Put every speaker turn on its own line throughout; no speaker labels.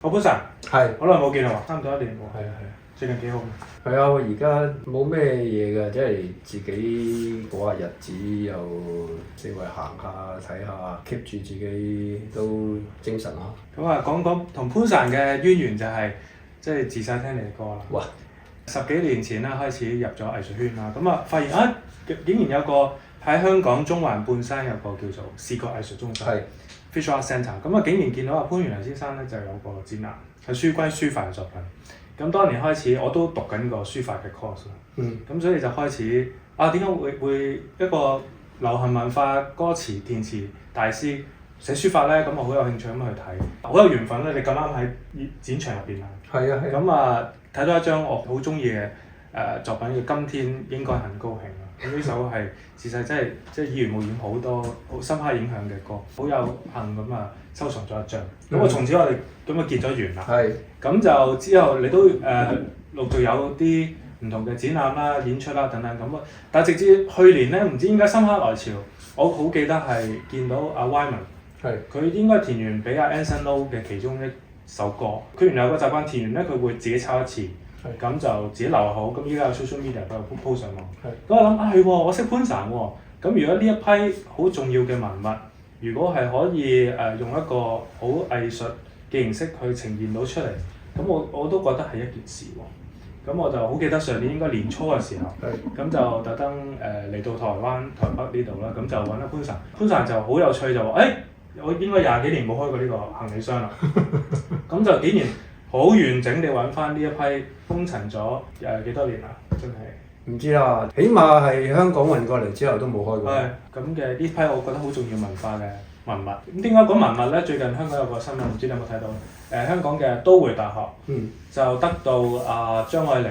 我潘 Sir，
係
好耐冇見啦喎，差唔多1年喎。
係啊
最近幾好？
係啊！我而家冇咩嘢嘅，即係自己過下日子，又四圍行下睇下，keep 住自己都精神啊！
咁啊，講講同潘 Sir 嘅淵源就係即係自細聽你嘅歌啦。
哇
！10幾年前啦，開始入咗藝術圈啦，咁啊發現啊，竟然有個喺香港中環半山有個叫做視覺藝術中心。
係
Visual Art Centre，咁啊竟然見到阿潘源良先生咧就有個展覽，係關於書法嘅作品。咁當年開始我都讀緊個書法嘅 course 啦，咁所以就開始點解會一個流行文化歌詞填詞大師寫書法咧？咁我好有興趣咁去睇，好有緣分咧！你咁啱喺展場入邊啊，
係啊係。
咁啊睇到一張我好中意嘅作品叫《今天應該很高興》啊！咁呢首係自細真係即係耳濡目染好多好深刻影響嘅歌，好有幸咁啊收藏咗一張。咁我從此我哋咁啊結咗緣啦。
係。
咁就之後你都陸續有啲唔同嘅展覽啦、演出啦等等咁啊。但係直至去年咧，唔知點解深刻來潮，我好記得係見到阿 Wyman， 佢應該填完俾阿 Anson Lo 嘅其中一首歌。佢原來有個習慣填完咧，佢會自己抄一次。咁就自己留好，咁依家有 social media 都有 po 上網。咁我諗係喎，我識潘 Sir 喎。咁如果呢一批好重要嘅文物，如果係可以用一個好藝術嘅形式去呈現到出嚟，咁我都覺得係一件事喎。咁我就好記得上年應該年初嘅時候，咁就特登嚟到台北呢度啦，咁就揾阿潘 Sir。潘 Sir 就好有趣就話：我應該20幾年冇開過呢個行李箱啦。咁就竟然好完整地揾翻呢一批封塵咗幾多年啦，真係
唔知啦，起碼係香港運過嚟之後都冇開過。
咁嘅呢批我覺得好重要文化嘅文物。咁點解講文物咧？最近香港有個新聞，唔知你有冇睇到？香港嘅都會大學就得到張愛玲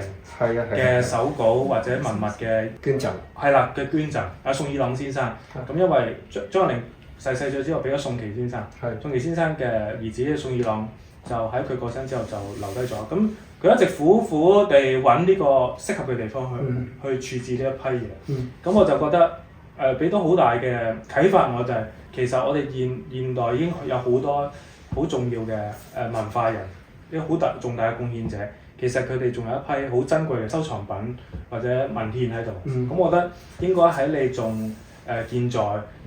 嘅手稿或者文物嘅
捐贈。
係啦嘅捐贈。宋以朗先生咁因為張愛玲逝咗之後，俾咗宋琦先生。宋琦先生嘅兒子宋以朗。就喺佢過身之後就留低咗，咁佢一直苦苦地揾呢個適合嘅地方去處置呢一批嘢。咁我就覺得俾到好大嘅啟發我就係、其實我哋現代已經有好多好重要嘅文化人，啲好重大嘅貢獻者。其實佢哋仲有一批好珍貴嘅收藏品或者文獻喺度。咁我覺得應該喺你仲健在，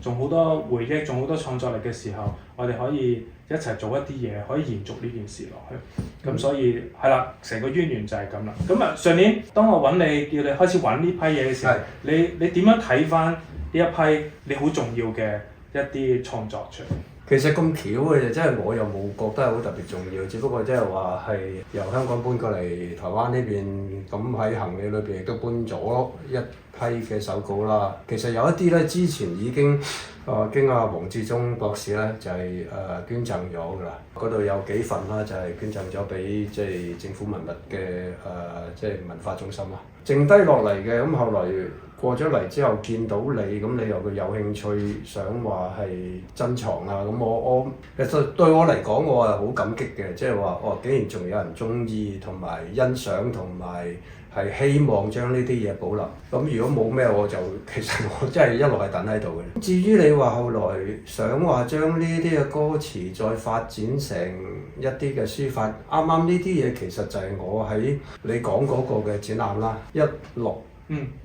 仲好多回憶，仲好多創作力嘅時候，我哋可以一齊做一啲嘢，可以延續呢件事落去。咁所以係啦，成個淵源就係咁啦。咁啊上年當我揾你叫你開始揾呢批嘢嘅時候，你點樣睇翻呢一批你好重要嘅一啲創作出嚟？
其實咁巧嘅啫，即係我又冇覺得係好特別重要，只不過即係話係由香港搬過嚟台灣呢邊，咁喺行李裏邊亦都搬咗一批嘅手稿啦。其實有一啲咧之前已經經阿黃志忠博士咧就係捐贈咗㗎啦。嗰度有幾份啦，就係捐贈咗俾即係政府文物嘅即係文化中心啦。剩低落嚟嘅咁後來過咗嚟之後見到你，咁你又佢有興趣想話係珍藏啊，咁我其實對我嚟講我係好感激嘅，即係話竟然仲有人中意同埋欣賞同埋係希望將呢啲嘢保留。咁如果冇咩我就其實我真係一路係等喺度嘅。至於你話後來想話將呢啲嘅歌詞再發展成一啲嘅書法，啱啱呢啲嘢其實就係我喺你講嗰個嘅展覽啦，16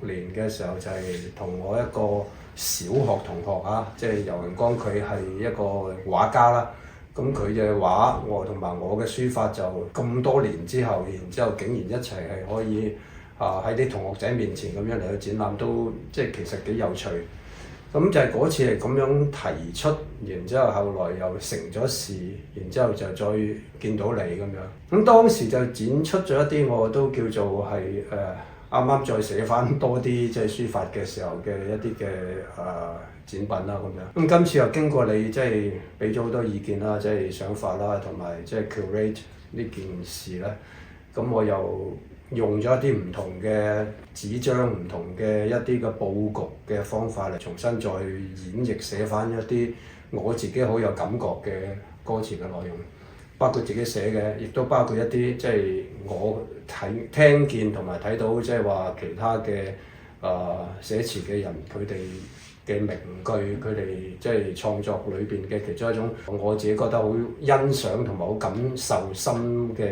年嘅時候就係同我一個小學同學即係游榮光，佢係一個畫家啦。咁佢嘅畫我同埋我嘅書法就咁多年之後，然之後竟然一齊係可以喺啲同學仔面前咁樣嚟去展覽，都即係其實幾有趣。咁就係嗰次係咁樣提出，然之後後來又成咗事，然之後就再見到你咁樣。咁當時就展出咗一啲我都叫做係啱啱再寫翻多啲即係書法嘅時候嘅一啲嘅展品啦咁樣。咁今次又經過你即係俾咗好多意見啦，即係想法啦，同埋即係 curate 呢件事咧。咁我又用咗一啲唔同嘅紙張、唔同嘅一啲嘅佈局嘅方法嚟重新再演繹寫翻一啲我自己好有感覺嘅歌詞嘅內容。包括自己寫嘅，亦都包括一啲即係我聽見同埋睇到，即係話其他嘅寫詞嘅人佢哋嘅名句，佢哋即係創作裏邊嘅其中一種，我自己覺得好欣賞同埋好感受深嘅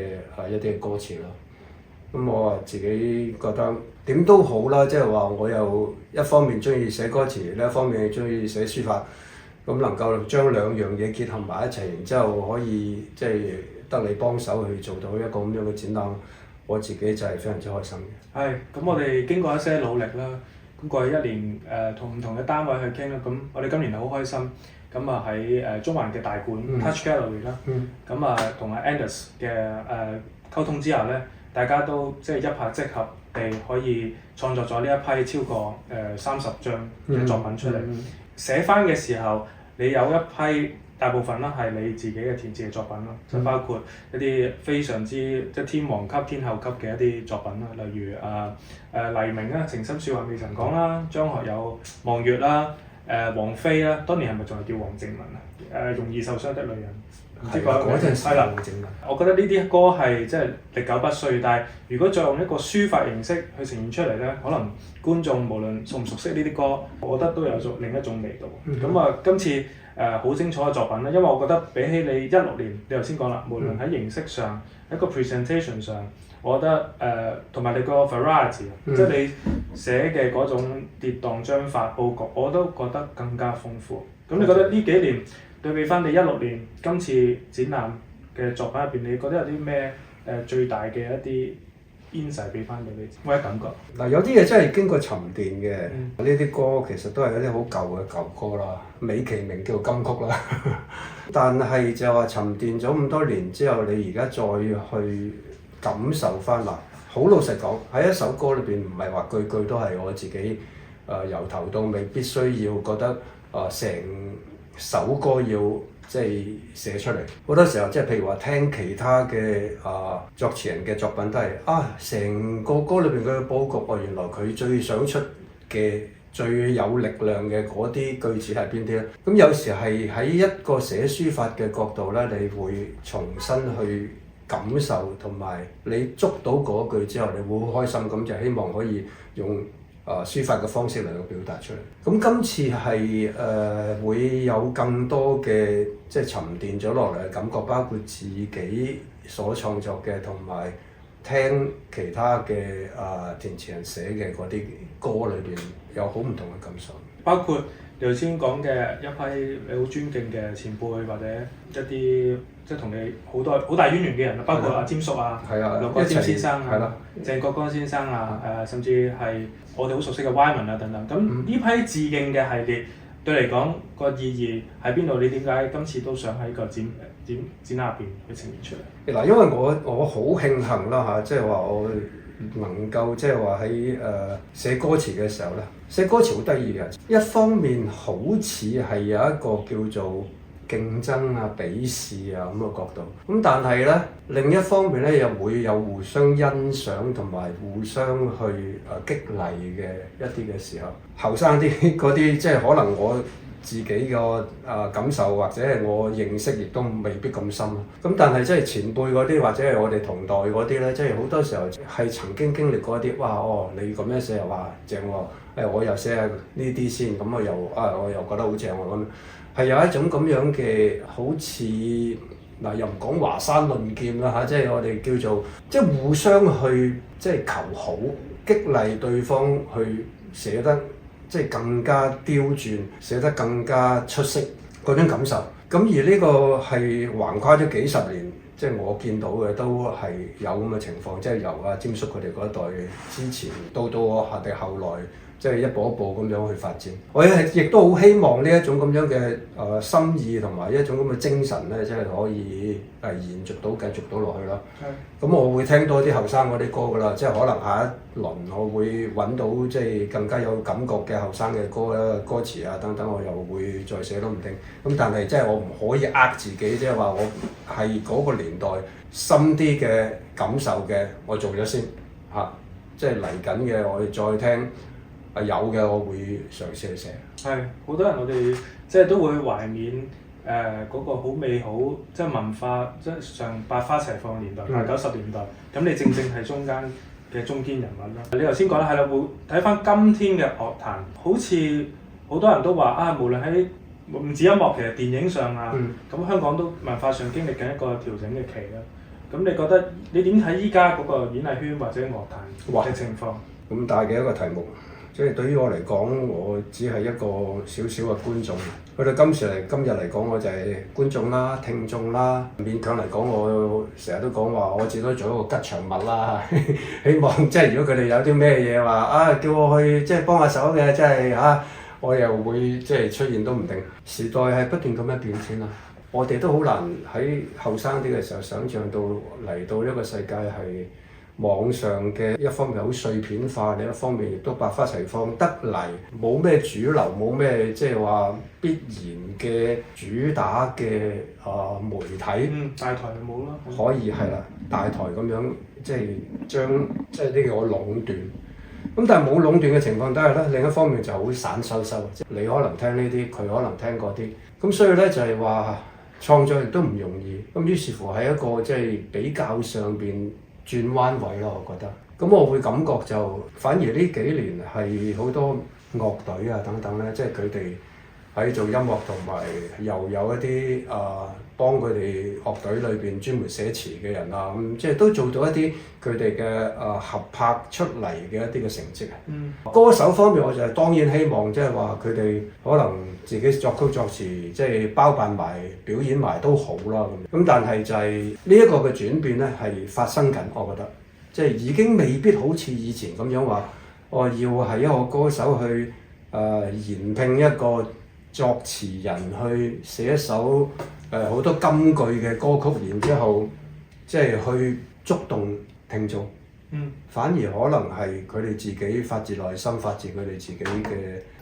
一啲嘅歌詞咯。咁我啊自己覺得點都好啦，即係話我又一方面中意寫歌詞，另一方面中意寫書法，咁能夠將兩樣嘢結合埋一齊，然之後可以即係得你幫手去做到一個咁樣嘅展覽，我自己就係非常之開心嘅。
係，咁我哋經過一些努力啦，咁過去一年同唔同嘅單位去傾啦，咁我哋今年好開心，咁啊喺中環嘅大館 Touch Gallery 啦，咁啊同阿 Anders 嘅溝通之下咧，大家都即係一拍即合地可以創作咗呢一批超過30張嘅作品出嚟。寫翻嘅時候，你有一批大部分啦係你自己嘅填詞嘅作品啦，就包括一啲非常之即係天王級、天后級嘅一啲作品啦，例如黎明啦，情深説話未曾講啦，張學友望月啦，王菲啦，當年係咪仲係叫黃靜雯啊？容易受傷的女人。
嗰陣時啦，
我覺得呢啲歌係即係歷久不衰，但係如果再用一個書法形式去呈現出嚟咧，可能觀眾無論熟唔熟悉呢啲歌，我覺得都有另一種味道。咁啊，今次好精彩嘅作品咧，因為我覺得比起你16年，你頭先講啦，無論喺形式上，一個 presentation 上，我覺得同埋你個 variety，即係你寫嘅嗰種跌宕章法佈局，我都覺得更加豐富。咁你覺得呢幾年對比翻你16年今次展覽嘅作品入邊，你覺得有啲咩最大嘅一啲 insight 俾翻你或者感覺？
嗱，有啲嘢真係經過沉澱嘅，呢啲歌其實都係一啲好舊嘅舊歌啦，美其名叫金曲啦。但係就話沉澱咗咁多年之後，你而家再去感受翻啦，好老實講，喺一首歌裏邊唔係話句句都係我自己由頭到尾必須要覺得成首歌要即係寫出嚟。好多時候即係譬如話聽其他嘅作詞人嘅作品都係成個歌裏邊嘅佈局原來佢最想出嘅最有力量嘅嗰啲句子係邊啲咧？咁有時係喺一個寫書法嘅角度咧，你會重新去感受，同埋你捉到嗰句之後，你會好開心，咁就希望可以用書法嘅方式嚟到表達出嚟。咁今次係會有更多嘅即係沉澱咗落嚟嘅感覺，包括自己所創作嘅，同埋聽其他嘅填詞人寫嘅嗰啲歌裏邊有好唔同嘅感受。
包括你頭先講嘅一批你好尊敬嘅前輩，或者一啲即係同你好大淵源嘅人，包括阿詹叔啊、陸國詹先生啊、鄭國江先生啊，甚至係我哋好熟悉嘅 Wyman 啊等等。咁呢批致敬嘅系列對嚟講個意義喺邊度？你點解今次都想喺個展覽入邊去呈現出嚟？
嗱，因為我好慶幸啦嚇，即係話我能夠即係話喺寫歌詞嘅時候咧，寫歌詞好得意嘅。一方面好似係有一個叫做競爭啊、比試啊咁嘅角度，咁但係咧另一方面咧又會有互相欣賞同埋互相去激勵嘅一啲嘅時候，後生啲嗰啲即係可能我自己個感受或者係我認識亦都未必咁深，咁但係即係前輩嗰啲或者係我哋同代嗰啲咧，即係好多時候係曾經經歷過一啲，哇你咁樣寫又話正喎，我又寫下呢啲先，咁我又覺得好正喎咁，係有一種咁樣嘅好似又唔講華山論劍啦嚇，即係我哋叫做即係互相去即係求好，激勵對方去寫得即係更加刁鑽，寫得更加出色嗰種感受。咁而呢個係橫跨咗幾十年，即係我見到嘅都係有咁嘅情況，即係由阿詹叔佢哋嗰一代之前到我哋後來，即係一步一步咁樣去發展。我亦都好希望呢一種咁樣嘅心意同埋一種咁嘅精神咧，即係可以延續到、繼續到落去啦。咁我會聽多啲後生嗰啲歌噶啦，即係可能下一輪我會揾到即係更加有感覺嘅後生嘅歌啦、歌詞啊等等，我又會再寫都唔定。咁但係即係我唔可以自己，即係話我係嗰個年代深啲嘅感受嘅，我做咗先嚇。即係嚟緊嘅，我哋再聽。有嘅，我會嘗試去寫。
係，好多人我哋即係都會懷緬嗰個好美好，即係文化即係上百花齊放嘅年代，90年代。咁你正係中間嘅中堅人物啦。你頭先講啦，係啦，會睇翻今天嘅樂壇，好似好多人都話啊，無論喺唔止音樂，其實電影上啊，咁香港都文化上經歷緊一個調整嘅期啦。咁你覺得你點睇依家嗰個演藝圈或者樂壇嘅情況？
咁大嘅一個題目，即係對於我嚟講，我只係一個小小嘅觀眾。去到今日嚟講，我就係觀眾啦、聽眾啦。勉強嚟講，我成日都講話，我至多做一個吉祥物啦。希望即係如果佢哋有啲咩嘢話啊，叫我去即係幫下手嘅，即係嚇，我又會即係出現都唔定。時代係不斷咁樣變遷啦。我哋都好難喺後生啲嘅時候想像到嚟到一個世界係網上嘅，一方面好碎片化，另一方面亦都百花齊放得嚟，冇咩主流，冇咩即係話必然嘅主打嘅媒體。
大台就冇啦。
可以係啦，大台咁樣即係將即係呢個壟斷。咁但係冇壟斷嘅情況底下咧，另一方面就好散收收，你可能聽呢啲，佢可能聽嗰啲。咁所以咧就係話創作亦都唔容易。咁於是乎喺一個即係比較上邊轉彎位咯，我覺得。咁我會感覺就反而呢幾年係好多樂隊啊等等咧，即係佢哋喺做音樂同埋又有一啲幫佢哋樂隊裏邊專門寫詞嘅人啊，咁即係都做到一啲佢哋嘅合拍出嚟嘅一啲嘅成績啊。歌手方面我就當然希望即係話佢哋可能自己作曲作詞，即係包辦埋表演埋都好啦咁。咁但係就係呢一個嘅轉變咧係發生緊，我覺得即係已經未必好似以前咁樣話，我要係一個歌手去延聘一個作詞人去寫一首好多金句嘅歌曲，然之後即係去觸動聽眾。反而可能係佢哋自己發自內心、發自佢哋自己嘅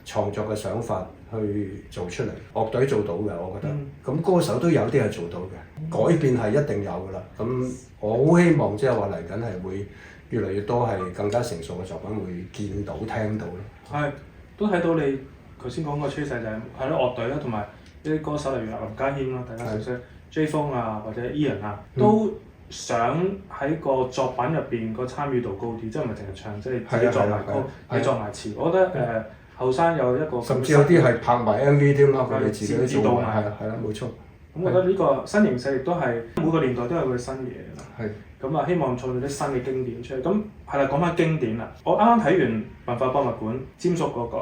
創作嘅想法去做出嚟。樂隊做到嘅，我覺得。咁歌手都有啲係做到嘅，改變係一定有㗎啦。咁我好希望即係話嚟緊係會越嚟越多係更加成熟嘅作品會見到、聽到咯。
係，都睇到你頭先講個趨勢就係咯樂隊啦，同埋啲歌手例如林家謙啦，大家熟悉 J 風啊或者 Ian 啊，都想喺個作品入邊個參與度高啲，即係唔係淨係唱，即係自己作埋歌、自己作埋詞。我覺得後生有一個
甚至有啲係拍埋 MV 添咯，佢哋自己都做埋。係啦，冇錯。
咁我覺得呢個新形勢亦都係每個年代都有佢新嘢啦。
係。
咁啊，希望創造啲新嘅經典出嚟。咁係啦，講翻經典啦。我啱啱睇完文化博物館霑叔嗰個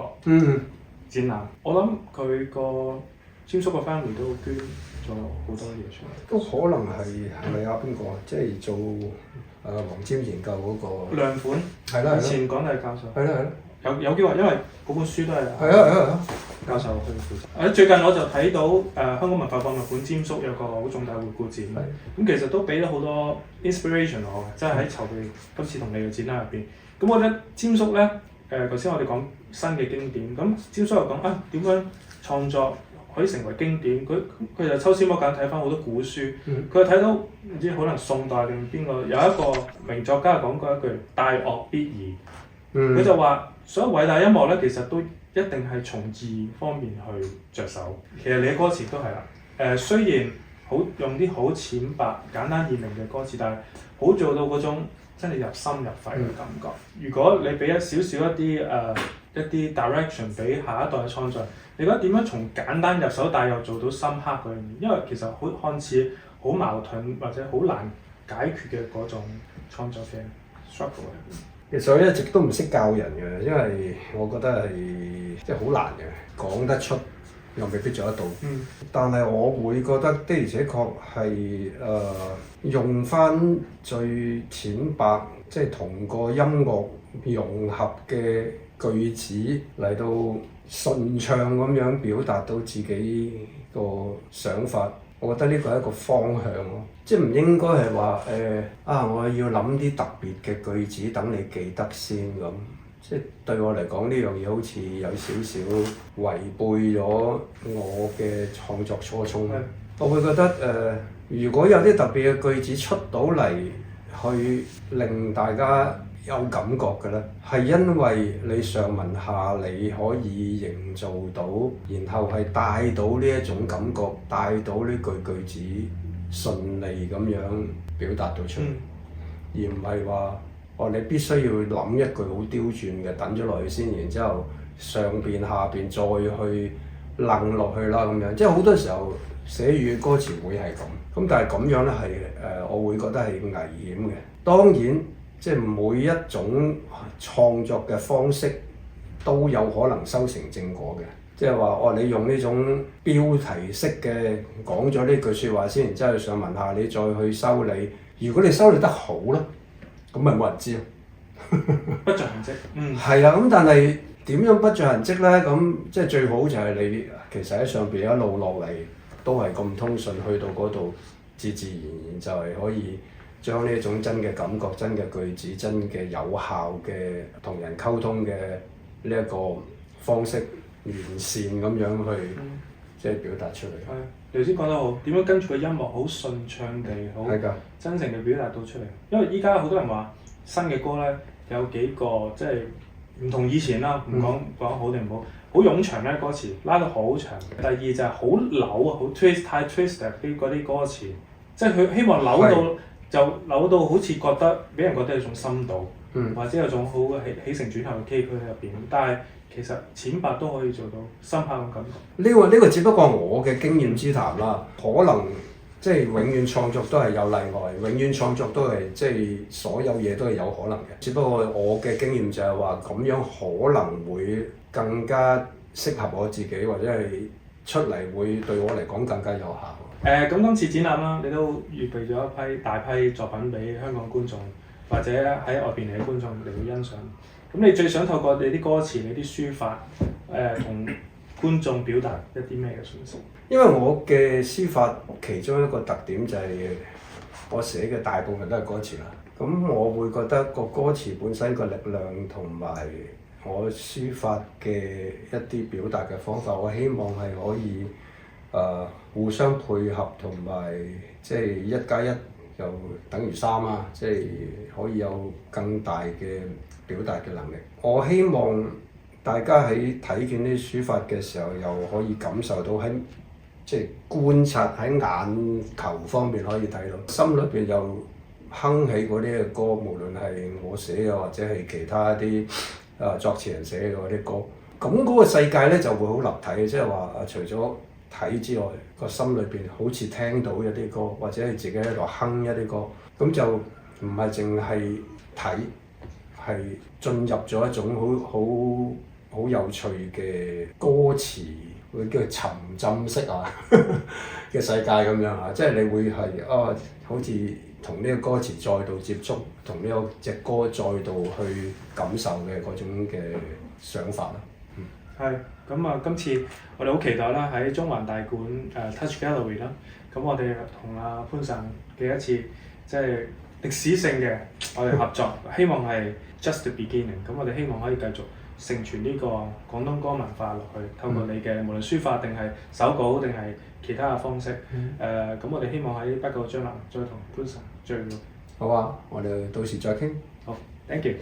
展覽，我諗佢個霑叔個 family 都捐咗好多嘢出嚟。
都可能係咪啊？邊個啊？即係做黃霑研究嗰個
梁款，以前港大教授。
係啦。
有機會，因為嗰本書都係教授去負責。最近我就睇到香港文化博物館霑叔有個好重大回顧展，咁其實都俾咗好多 inspiration 我嘅，即係喺籌備今次同你嘅展覽入邊。咁我覺得霑叔咧，頭先我哋講新嘅經典，咁霑叔又講點樣創作可以成為經典？佢就抽絲剝繭睇翻好多古書，佢就睇到唔知可能宋代定邊個有一個名作家講過一句大樂必易，佢就話。所有偉大音樂咧，其實都一定係從義方面去着手。其實你嘅歌詞都係啦，雖然用啲好淺白、簡單易明嘅歌詞，但係好做到嗰種真係入心入肺嘅感覺。如果你俾一啲 direction 俾下一代嘅創作，你覺得點樣從簡單入手，但又做到深刻嗰樣嘢？因為其實看似好矛盾或者好難解決嘅嗰種創作嘅 struggle。
其實我一直都唔識教人嘅，因為我覺得係即係好難嘅，講得出又未必做得到。但係我會覺得的而且確係用翻最淺白，即係同個音樂融合嘅句子嚟到順暢咁樣表達到自己個想法。我覺得呢個係一個方向咯，即係唔應該係話我要諗啲特別嘅句子等你記得先咁，即係對我嚟講呢樣嘢好似有少少違背咗我嘅創作初衷。我會覺得如果有啲特別嘅句子出到嚟，去令大家有感覺嘅咧，係因為你上文下理可以營造到，然後係帶到呢一種感覺，帶到呢句子順利咁樣表達到出嚟，而唔係話你必須要諗一句好刁鑽嘅等咗落去先，然之後上邊下邊再去楞落去啦咁樣，即係好多時候寫粵語歌詞會係咁，但係咁樣咧係我會覺得係危險嘅。當然即係每一種創作嘅方式都有可能修成正果嘅，即係話你用呢種標題式嘅講咗呢句説話先，然之後上文下理再去修理。如果你修理得好啦，咁咪冇人知咯。
不着痕跡。
係啊，咁但係點樣不着痕跡咧？咁即係最好就係你其實喺上邊一路落嚟都係咁通順，去到嗰度自自然然就係可以將呢一種真嘅感覺、真嘅句子、真嘅有效嘅同人溝通嘅呢一個方式完善咁樣去即係表達出嚟。
你頭先講得好，點樣跟住個音樂好順暢地、好真誠地表達到出嚟？因為依家好多人話新嘅歌咧有幾個即係唔同以前啦，唔講好定唔好，好冗長咧歌詞，拉到好長。第二就係好扭啊，好 太 twist 嗰啲歌詞，即係佢希望扭到就扭到好似覺得俾人覺得有種深度，或者有種好起承轉合嘅崎嶇喺入邊。但係其實淺白都可以做到深刻嘅感覺。
呢個只不過我嘅經驗之談啦，可能即係永遠創作都係有例外，永遠創作都係即係所有嘢都係有可能嘅。只不過我嘅經驗就係話咁樣可能會更加適合我自己，或者係出嚟會對我嚟講更加有效。
咁今次展覽啦，你都預備咗一批大批作品俾香港觀眾，或者喺外邊嚟嘅觀眾嚟到欣賞。咁你最想透過你啲歌詞、你啲書法，同觀眾表達一啲咩嘅信息？
因為我嘅書法其中一個特點就係我寫嘅大部分都係歌詞啦。咁我會覺得個歌詞本身個力量同埋我書法嘅一啲表達嘅方法，我希望係可以互相配合，同埋即係1+1就等於3啊！即係可以有更大嘅表達嘅能力。我希望大家喺睇見啲書法嘅時候，又可以感受到喺即係觀察喺眼球方面可以睇到，心裏邊又哼起嗰啲嘅歌，無論係我寫嘅或者係其他啲作詞人寫嘅嗰啲歌，咁嗰個世界咧就會好立體，即係話除咗睇之外，個心裏邊好似聽到一啲歌，或者係自己喺度哼一啲歌，咁就唔係淨係睇，係進入咗一種好有趣嘅歌詞，會叫做沉浸式嘅世界咁樣嚇，即係你會係好似同呢個歌詞再度接觸，同呢個隻歌再度去感受嘅嗰種嘅想法啦。
係，咁啊，今次我哋好期待啦，喺中環大館Touch Gallery 啦，咁我哋同阿潘生嘅一次即係歷史性嘅我哋合作，希望係 just the beginning。咁我哋希望可以繼續承傳呢個廣東歌文化落去，透過你嘅無論書法定係手稿定係其他嘅方式。咁我哋希望喺不久將來再同潘生聚會。
好啊，我哋到時再傾。
好，thank you。